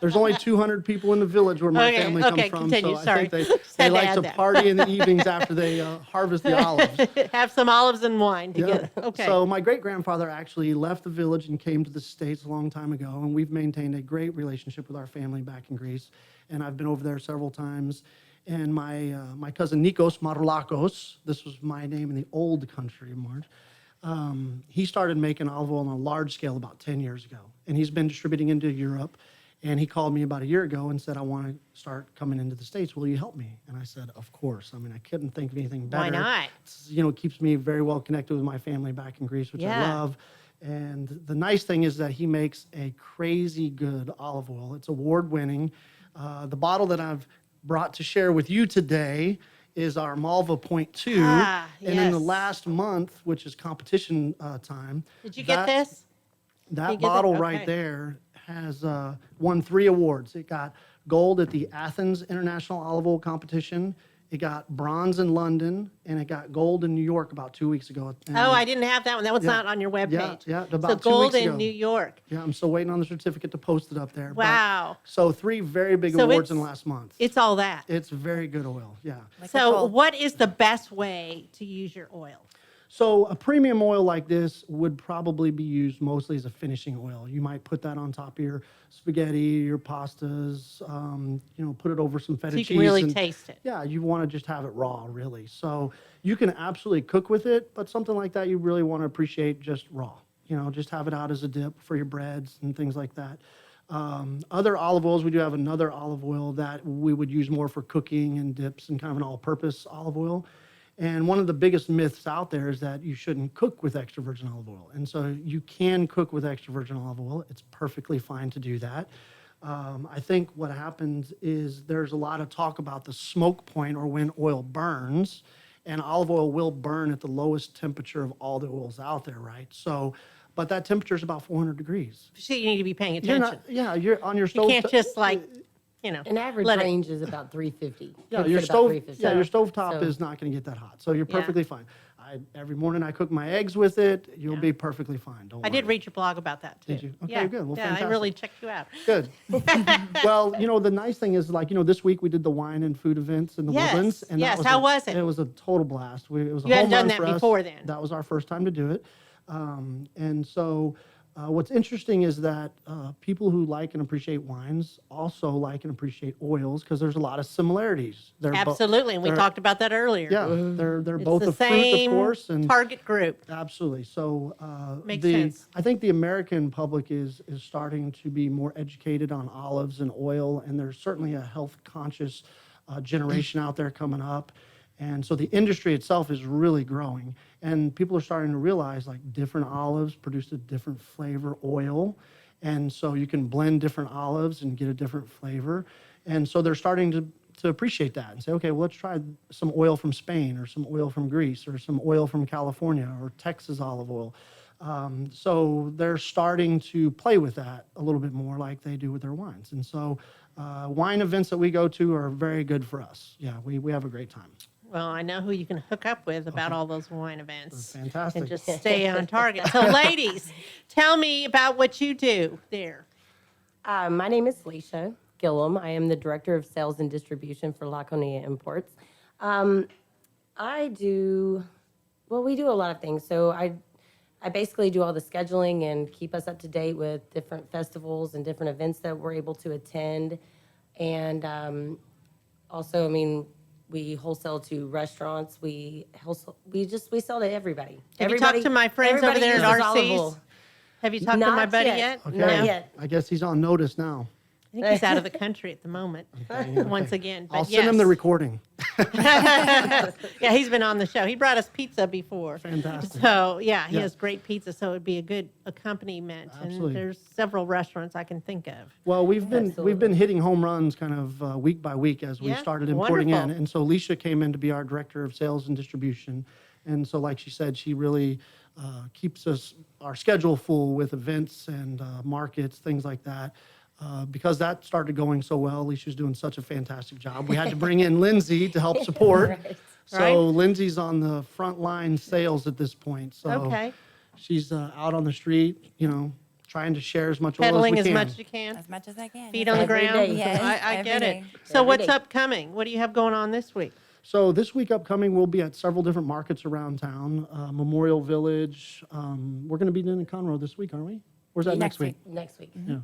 There's only 200 people in the village where my family comes from, continue. so I Sorry. think Just they had to like add to that. party in the evenings after they harvest the olives. Have some olives and wine Yeah. together. Okay. So my great-grandfather actually left the village and came to the States a long time ago, and we've maintained a great relationship with our family back in Greece. And I've been over there several times. And my cousin Nikos Marulakos, this was my name in the old country, Marge, he started making olive oil on a large scale about 10 years ago. And he's been distributing into Europe. And he called me about a year ago and said, I want to start coming into the States. Will you help me? And I said, of course. I mean, I couldn't think of anything better. Why not? It's, it keeps me very well connected with my family back in Greece, which I Yeah. love. And the nice thing is that he makes a crazy good olive oil. It's award-winning. The bottle that I've brought to share with you today is our Malva Point 2. Ah, And in the yes. last month, which is competition time. Did you get this? That You get that? bottle right Okay. there has won 3 awards. It got gold at the Athens International Olive Oil Competition. It got bronze in London, and it got gold in New York about 2 weeks ago. And Oh, I didn't have that one. That was Yeah. not on your webpage. Yeah, So about 2 gold weeks in ago. New York. Yeah, I'm still waiting on the certificate to post it up there. But- Wow. so 3 very big So awards in it's- the last month. It's all that. It's very good oil, yeah. So what is the best way to use your oil? So a premium oil like this would probably be used mostly as a finishing oil. You might put that on top of your spaghetti, your pastas, put it over some feta So you cheese. can really and- taste it. Yeah, you want to just have it raw, really. So you can absolutely cook with it, but something like that you really want to appreciate just raw. Just have it out as a dip for your breads and things like that. Other olive oils, we do have another olive oil that we would use more for cooking and dips and kind of an all-purpose olive oil. And one of the biggest myths out there is that you shouldn't cook with extra virgin olive oil. And so you can cook with extra virgin olive oil. It's perfectly fine to do that. I think what happens is there's a lot of talk about the smoke point or when oil burns, and olive oil will burn at the lowest temperature of all the oils out there, right? So, but that temperature is about 400 degrees. So you need to be paying You're attention. you're on your stove. You can't just An average let it- range is about 350. Yeah, Cooks your at about stove. 350. Yeah, your stovetop So- is not going to get that hot, so you're Yeah. perfectly fine. Every morning I cook my eggs with it. You'll be perfectly fine. Don't I did worry. read your blog about that too. Did you? Okay, yeah. good. Well, yeah, I fantastic. really checked you out. Good. Well, the nice thing is, this week we did the wine and food events in the Yes, Woodlands. And yes. that How was it? It was a total blast. It was a You hadn't home run done that for us. before then. That was our first time to do it. And so what's interesting is that people who like and appreciate wines also like and appreciate oils because there's a lot of similarities. Absolutely, and we they're- talked about that earlier. Yeah, they're It's both the a fruit, same of course, and target group. absolutely. So Makes sense. I think the American public is starting to be more educated on olives and oil, and there's certainly a health conscious generation out there coming up. And so the industry itself is really growing, and people are starting to realize like different olives produce a different flavor oil, and so you can blend different olives and get a different flavor. And so they're starting to appreciate that and say, okay, well, let's try some oil from Spain or some oil from Greece or some oil from California or Texas olive oil. So they're starting to play with that a little bit more like they do with their wines. And so wine events that we go to are very good for us. Yeah, we have a great time. Well, I know who you can hook up with about all those wine events. Fantastic. And just stay on target. So, ladies, tell me about what you do there. My name is Lisha Gilliam. I am the Director of Sales and Distribution for Lakonia Imports. We do a lot of things. So I basically do all the scheduling and keep us up to date with different festivals and different events that we're able to attend. And also, we wholesale to restaurants. We sell to everybody. Have you talked to my friends over there at uses olive RC's? oil. Have you talked to my Not buddy yet. yet? Okay. Not yet. I guess he's on notice now. I think he's out of the country at the moment. Once again. But I'll send him the yes. recording. Yeah, he's been on the show. He brought us pizza before. Fantastic. So, yeah, he Yeah. has great pizza, so it would be a good accompaniment. Absolutely. And there's several restaurants I can think of. Well, we've been hitting home runs kind of week by week as we Yeah, started importing in. wonderful. And so Lisha came in to be our Director of Sales and Distribution. And so like she said, she really keeps our schedule full with events and markets, things like that. Because that started going so well, Lisha's doing such a fantastic job. We had to bring in Lindsay to help support. Right. So Right. Lindsay's on the front line sales at this point. So Okay. she's out on the street, trying to share as much oil Pedaling as as we can. much as you can. As much as I can. Feet yes. on the Every ground. day. Yes, I every get day. it. So Every what's day. upcoming? What do you have going on this week? So this week upcoming, we'll be at several different markets around town. Memorial Village. We're going to be in Conroe this week, aren't we? Where's that next week? Next week. Yeah.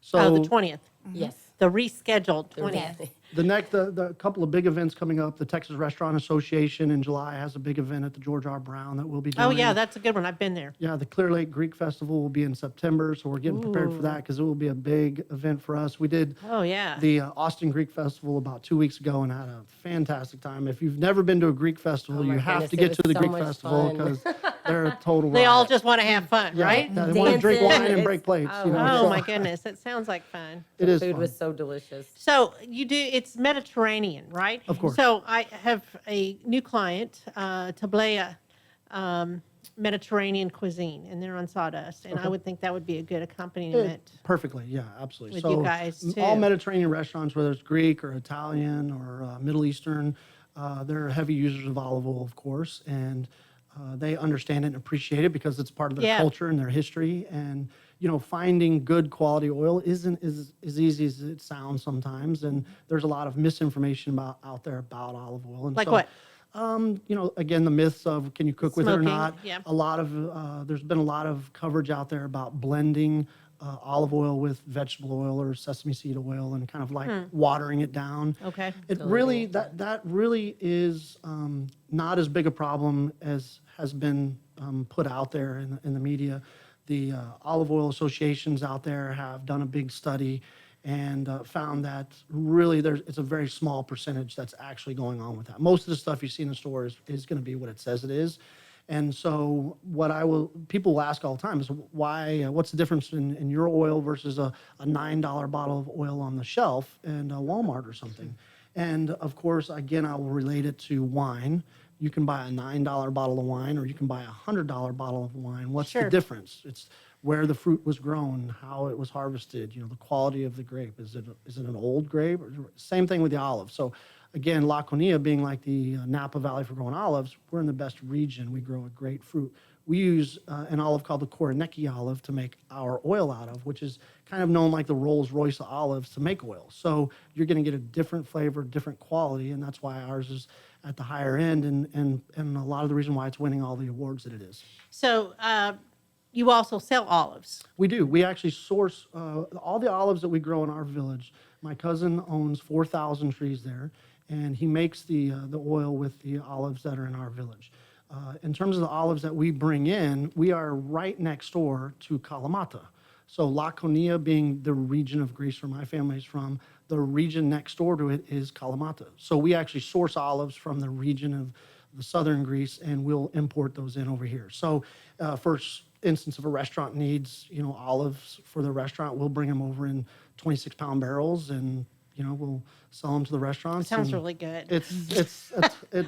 So The 20th. Yes. The rescheduled The 20th. rest. the couple of big events coming up, the Texas Restaurant Association in July has a big event at the George R. Brown that we'll be doing. Oh, yeah, that's a good one. I've been there. Yeah, the Clear Lake Greek Festival will be in September, so we're getting prepared for that because it will be a big event for us. We did Oh, yeah. the Austin Greek Festival about 2 weeks ago and had a fantastic time. If you've never been to a Greek festival, Oh my you have goodness, to it get was to the so Greek much festival fun. because they're a total They all riot. just want to have fun, Yeah, right? yeah, they want to drink Dancing, wine and it's- break plates. oh, You know, Oh, so my goodness. That sounds like fun. it The is food fun. was so delicious. So it's Mediterranean, right? Of course. So I have a new client, Tablea Mediterranean cuisine, and they're on Sawdust. And I would think that would be a good accompaniment. Perfectly, yeah, absolutely. With so you guys, all too. Mediterranean restaurants, whether it's Greek or Italian or Middle Eastern, they're heavy users of olive oil, of course, and they understand it and appreciate it because it's part of their Yeah. culture and their history. And finding good quality oil isn't as easy as it sounds sometimes. And there's a lot of misinformation out there about olive oil. And Like so, what? Again, the myths of can you cook with it or Smoking, not. yeah. A lot of there's been a lot of coverage out there about blending olive oil with vegetable oil or sesame seed oil and kind of like watering it down. Okay. It really that really is not as big a problem as has been put out there in the media. The olive oil associations out there have done a big study and found that really it's a very small percentage that's actually going on with that. Most of the stuff you see in the store is going to be what it says it is. And so people will ask all the time is why, what's the difference in your oil versus a $9 bottle of oil on the shelf in Walmart or something? And of course, again, I will relate it to wine. You can buy a $9 bottle of wine or you can buy a $100 bottle of wine. What's the Sure. difference? It's where the fruit was grown, how it was harvested, the quality of the grape. Is it an old grape? Same thing with the olive. So again, Lakonia being like the Napa Valley for growing olives, we're in the best region. We grow a great fruit. We use an olive called the Koroneki olive to make our oil out of, which is kind of known like the Rolls-Royce of olives to make oil. So you're going to get a different flavor, different quality, and that's why ours is at the higher end and a lot of the reason why it's winning all the awards that it is. So you also sell olives. We do. We actually source all the olives that we grow in our village. My cousin owns 4,000 trees there, and he makes the oil with the olives that are in our village. In terms of the olives that we bring in, we are right next door to Kalamata. So Lakonia being the region of Greece where my family is from, the region next door to it is Kalamata. So we actually source olives from the region of the southern Greece, and we'll import those in over here. So for instance, if a restaurant needs, olives for the restaurant, we'll bring them over in 26-pound barrels and, we'll sell them to the restaurants. Sounds and really good. It's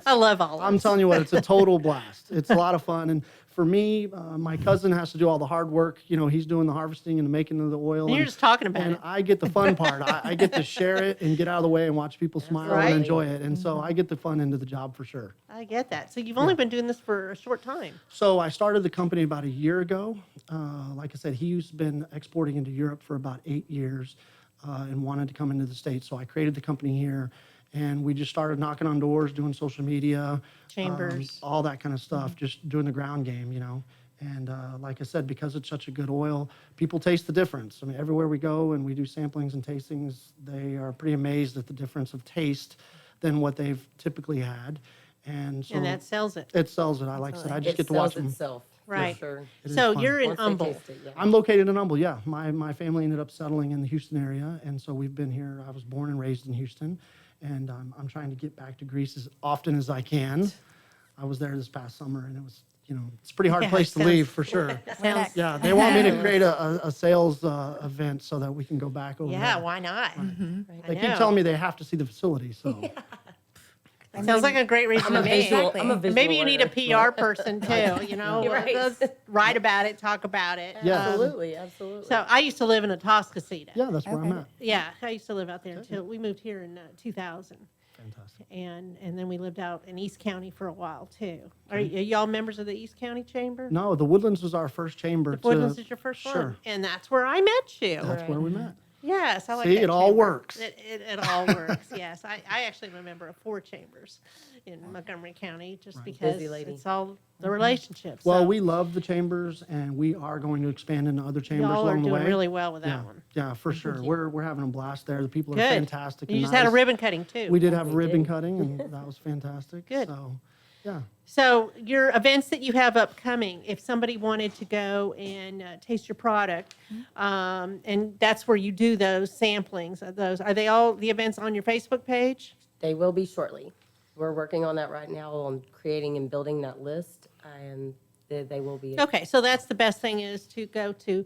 I love olives. I'm telling you what, it's a total blast. It's a lot of fun. And for me, my cousin has to do all the hard work. He's doing the harvesting and the making of the oil. And you're just talking about and it. I get the fun part. I get to share it and get out of the way and watch people smile right. and enjoy it. And so I get the fun end of the job for sure. I get that. So you've only been doing this for a short time. So I started the company about a year ago. Like I said, he's been exporting into Europe for about 8 years and wanted to come into the States. So I created the company here, and we just started knocking on doors, doing social media, Chambers. all that kind of stuff, just doing the ground game, And like I said, because it's such a good oil, people taste the difference. I mean, everywhere we go and we do samplings and tastings, they are pretty amazed at the difference of taste than what they've typically had. And so And that sells it. it sells it. Like I said, I just get to watch them. itself. Right. For sure. It is So fun. you're in Once they Humble. taste it, yeah. I'm located in Humble, yeah. My family ended up settling in the Houston area, and so we've been here. I was born and raised in Houston, and I'm trying to get back to Greece as often as I can. I was there this past summer, and it was, it's a pretty hard Yeah, place to sounds- leave for sure. Sounds, Yeah, they want me to create a sales event so that we can go back over yeah, there. why not? They keep telling me they have to see the facility, so. Sounds like a great reason to me. visual- I'm a visual Maybe you need a learner. PR person too, Right. Let's write about it, talk about it. Yeah. Absolutely, absolutely. So I used to live in Atascocita. Yeah, that's where I'm at. Yeah, I used to live out there until we moved here in 2000. Fantastic. And then we lived out in East County for a while too. Are y'all members of the East County Chamber? No, the Woodlands was our first chamber. The Woodlands is your first one? Sure. And that's where I met you. That's where we met. Yes, I like See, that it all chamber. works. It all works, yes. I actually am a member of 4 chambers in Montgomery County just because Busy lady. it's all the relationships. Well, so we love the chambers, and we are going to expand into other chambers y'all are along the doing way. really well with that yeah, one. yeah, for sure. We're having a blast there. The people are Good. fantastic. You and just had a nice. ribbon cutting too. We did have a We ribbon did. cutting, and that was fantastic. Good. So, yeah. So your events that you have upcoming, if somebody wanted to go and taste your product, and that's where you do those samplings of those, are they all the events on your Facebook page? They will be shortly. We're working on that right now, on creating and building that list, and they will be. Okay, so that's the best thing is to go to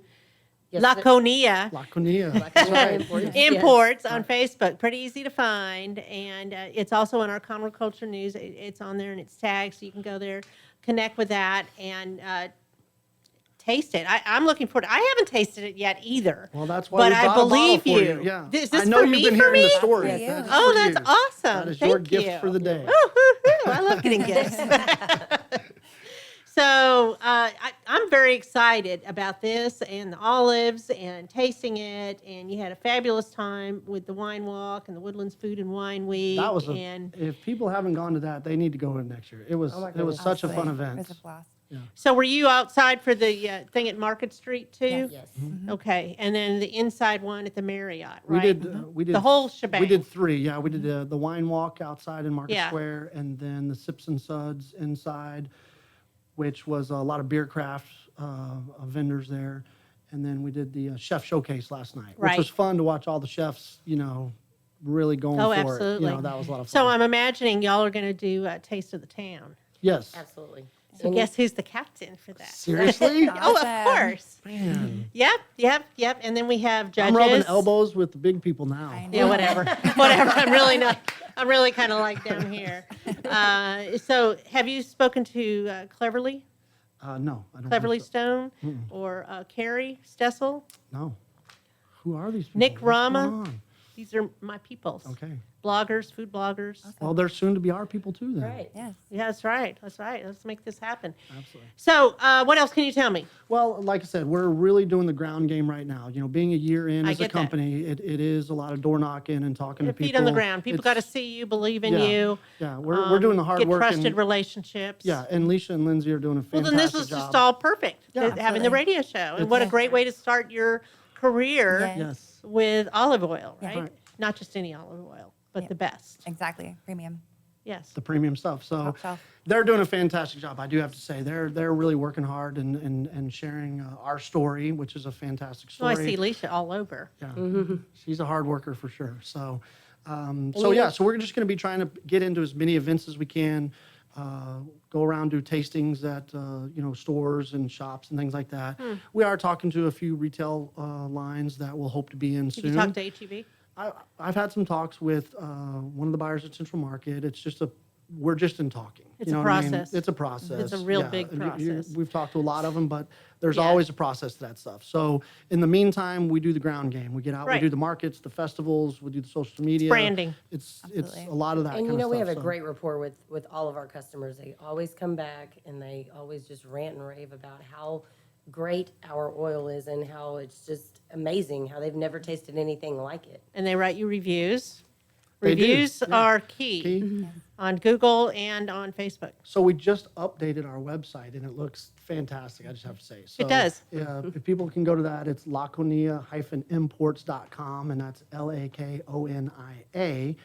Yes, Lakonia Lakonia. Lakonia Imports on Facebook. Pretty easy to find, and it's also in our Conroe Culture News. It's on there and it's tagged, so you can go there, connect with that, and taste it. I'm looking forward. I haven't tasted it yet either. Well, that's why but we I brought a bottle believe for you. Yeah. Is this I know for you've me? been For hearing me? the story. Yeah, yeah. That is Oh, for that's you. awesome. That is Thank your you. gift for the day. Woo-hoo-hoo. I love getting gifts. So I'm very excited about this and the olives and tasting it. And you had a fabulous time with the wine walk and the Woodlands Food and Wine Week. That was and if people haven't gone to that, they need to go in next year. It was Oh my it was goodness. such a fun Absolutely. event. It was a blast. so were you outside for the thing at Market Street too? Yes. Okay. And then the inside one at the Marriott, We right? did we did The whole shebang. We did 3. Yeah, we did the wine walk outside in Market Yeah. Square, and then the Sips and Suds inside, which was a lot of beer craft vendors there. And then we did the chef showcase last night, which was Right. fun to watch all the chefs, really going Oh, for absolutely. it. That was a lot of fun. So I'm imagining y'all are going to do Taste of the Town. yes. Absolutely. So guess who's the captain for that? Seriously? Oh, of Awesome. course. Man. Yep. And then we have judges. I'm rubbing elbows with the big people now. I know. Yeah, whatever. Whatever. I'm really not. I'm really kind of like down here. So have you spoken to Cleverly No, I don't. Cleverly think Stone or Carrie Stessel? so. No. Who are these people? Nick What's Rama? going on? These are my peoples. Okay. Bloggers, food bloggers. Well, they're soon to be our people too then. Right. Yes. Yeah, that's right. Let's make this happen. Absolutely. So what else can you tell me? Well, like I said, we're really doing the ground game right now. Being a year in I as a get that. company, it is a lot of door knocking and talking to people. Feet on the ground. People got to It's- see you, believe in yeah, you. Yeah, we're doing the hard get work. trusted and, relationships. yeah, and Lisha and Lindsay are doing a Well, fantastic then this was job. just all perfect. Yeah. having the Absolutely. radio show, and what a It's- great way to start your career Yes. Yes. with olive oil, right? Right. Not just any olive oil, but Yeah. the best. Exactly. Premium. Yes. The premium stuff. So Top shelf. they're doing a fantastic job. I do have to say they're really working hard and sharing our story, which is a fantastic Oh, I story. see Lisha all over. Yeah, she's a hard worker for sure. So, so we're just going to be trying to get into as many events as we can. Go around, do tastings at stores and shops and things like that. We are talking to a few retail lines that we'll hope to be in Did soon. you talk to HEB? I've had some talks with one of the buyers at Central Market. It's just we're just in talking. It's you a know what I mean? process. It's a process. It's a real yeah. big process. We've talked to a lot of them, but there's Yeah. always a process to that stuff. So in the meantime, we do the ground game. We get out, Right. we do the markets, the festivals, we do the social media. branding. It's Absolutely. a lot of that. And kind of we stuff, have a so. great rapport with all of our customers. They always come back and they always just rant and rave about how great our oil is and how it's just amazing how they've never tasted anything like it. And they write you reviews. They do, Reviews yeah. are key Key. on Google and on Facebook. So we just updated our website and it looks fantastic. I just have to say. So, It does. Yeah, if people can go to that, it's lakonia-imports.com, and that's Lakonia.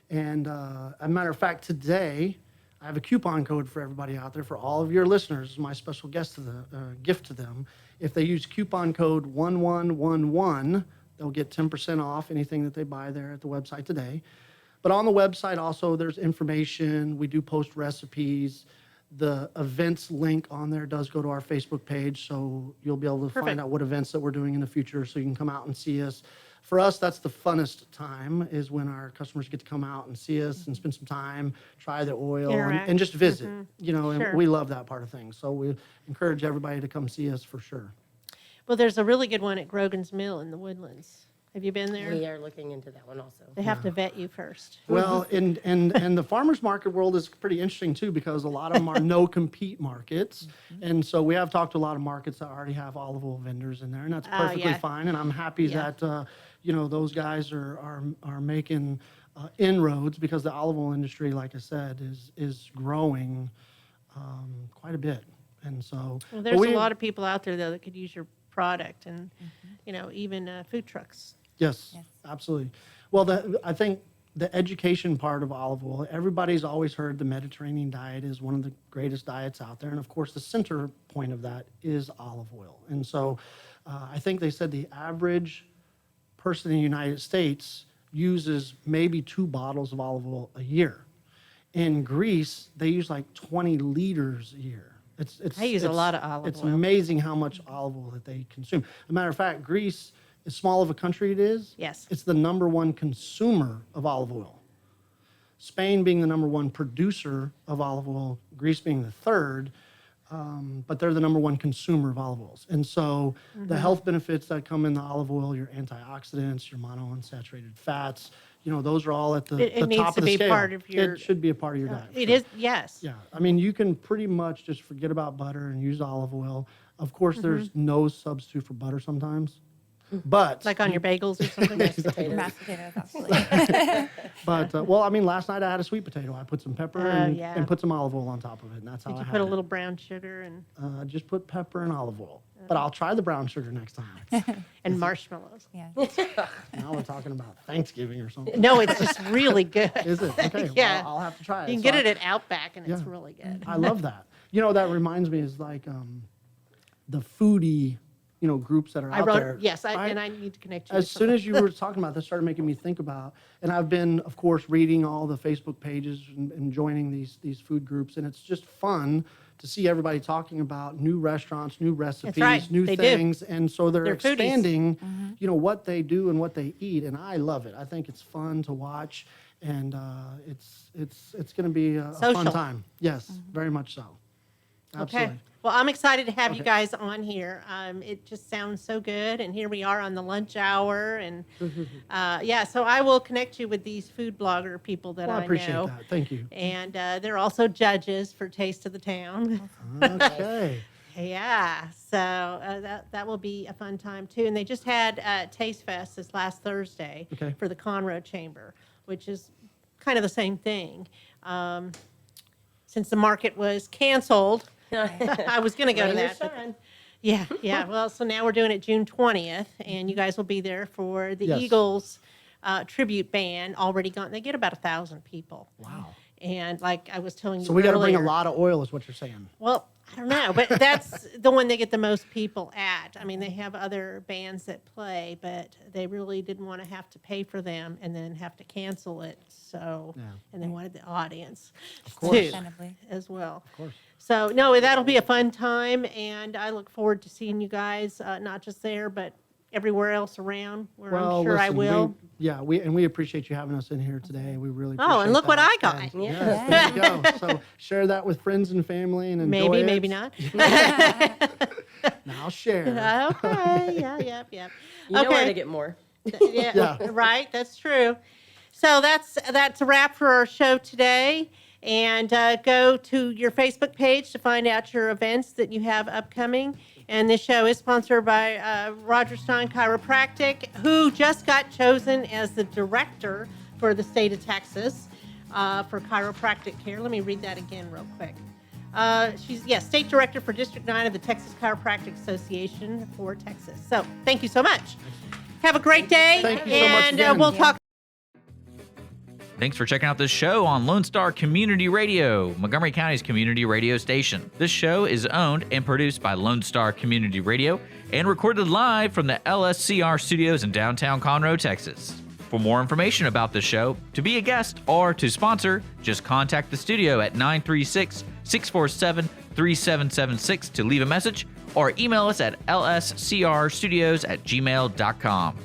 And a matter of fact, today I have a coupon code for everybody out there for all of your listeners. My special gift to them. If they use coupon code 1111, they'll get 10% off anything that they buy there at the website today. But on the website also, there's information. We do post recipes. The events link on there does go to our Facebook page, so you'll be able to Perfect. find out what events that we're doing in the future, so you can come out and see us. For us, that's the funnest time, is when our customers get to come out and see us and spend some time, try the oil, Interact. and just visit. And Sure. we love that part of things. So we encourage everybody to come see us for sure. Well, there's a really good one at Grogan's Mill in the Woodlands. Have you been there? We are looking into that one also. They have to vet you first. Well, and the farmers market world is pretty interesting too, because a lot of them are no compete markets. And so we have talked to a lot of markets that already have olive oil vendors in there, and that's perfectly yeah. fine. And I'm happy that, those guys are making inroads, because the olive oil industry, like I said, is growing quite a bit. And so Well, there's a lot of people out there, though, that could use your product, and, even food trucks. Yes, absolutely. Well, I think the education part of olive oil, everybody's always heard the Mediterranean diet is one of the greatest diets out there. And of course, the center point of that is olive oil. And so I think they said the average person in the United States uses maybe 2 bottles of olive oil a year. In Greece, they use like 20 liters a year. I use a lot of olive It's oil. amazing how much olive oil that they consume. As a matter of fact, Greece, as small of a country it is, Yes. it's the #1 consumer of olive oil. Spain being the #1 producer of olive oil, Greece being the 3rd, but they're the #1 consumer of olive oils. And so the health benefits that come in the olive oil, your antioxidants, your monounsaturated fats, those are all at the It needs top to of the be scale. part of your- It should be a part of your diet. It sure. is, yes. Yeah, I mean, you can pretty much just forget about butter and use olive oil. Of course, there's no substitute for butter sometimes, but Like on your bagels or something. Mashed potatoes. Mashed potatoes, absolutely. well, I mean, last night I had a sweet potato. I put some pepper yeah. and put some olive oil on top of it, and that's how Did I you had put a it. little brown sugar and Just put pepper and olive oil, but I'll try the brown sugar next time. marshmallows? Yeah. Now we're talking about Thanksgiving or something. No, it's just really good. Is it? Okay, Yeah. well, I'll have to try it. You can So get it I- at Outback, and it's Yeah. really good. I love that. That reminds me is like the foodie, groups that are I out wrote, there. yes, right? and I need to connect you. As with soon someone. as you were talking about this, started making me think about, and I've been, of course, reading all the Facebook pages and joining these food groups, and it's just fun to see everybody talking about new restaurants, new recipes, right. new They do. things, and so they're They're foodies. expanding, what they do and what they eat, and I love it. I think it's fun to watch, and it's going to be a fun Social. time. Yes, very much so. Absolutely. Okay. Well, I'm excited to have you guys on here. It just sounds so good, and here we are on the lunch hour, and so I will connect you with these food blogger people that Well, I I appreciate know. that. Thank you. And they're also judges for Taste of the Town. Okay. Yeah, so that will be a fun time too. And they just had Taste Fest this last Thursday Okay. for the Conroe Chamber, which is kind of the same thing. Since the market was canceled, I was going to go to Rain or that. but- shine. Yeah. Well, so now we're doing it June 20th, and you guys will be there for the Yes. Eagles tribute band. Already gone. They get about 1,000 people. Wow. And like I was telling you So we got to bring a earlier- lot of oil, is what you're saying. Well, I don't know, but that's the one they get the most people at. I mean, they have other bands that play, but they really didn't want to have to pay for them and then have to cancel it. So, Yeah. and they wanted the audience course. too, Understandably. as well. Of course. So, no, that'll be a fun time, and I look forward to seeing you guys, not just there, but everywhere else around, where I'm sure I listen, will. we appreciate you having us in here today. We really Oh, and appreciate look what that. I got. And, Yeah. yes, there you go. So share that with friends and family and enjoy Maybe, it. maybe not. Now share. Okay, yep. You know Okay. where to get more. Yeah, Yeah. right. That's true. So that's a wrap for our show today. And go to your Facebook page to find out your events that you have upcoming. And this show is sponsored by Roger Stein Chiropractic, who just got chosen as the director for the state of Texas for chiropractic care. Let me read that again real quick. She's state director for District 9 of the Texas Chiropractic Association for Texas. So thank you so much. Have a great day. Thank you so much and again. we'll talk. Thanks for checking out this show on Lone Star Community Radio, Montgomery County's community radio station. This show is owned and produced by Lone Star Community Radio and recorded live from the LSCR studios in downtown Conroe, Texas. For more information about the show, to be a guest, or to sponsor, just contact the studio at 936-647-3776 to leave a message, or email us at lscrstudios@gmail.com.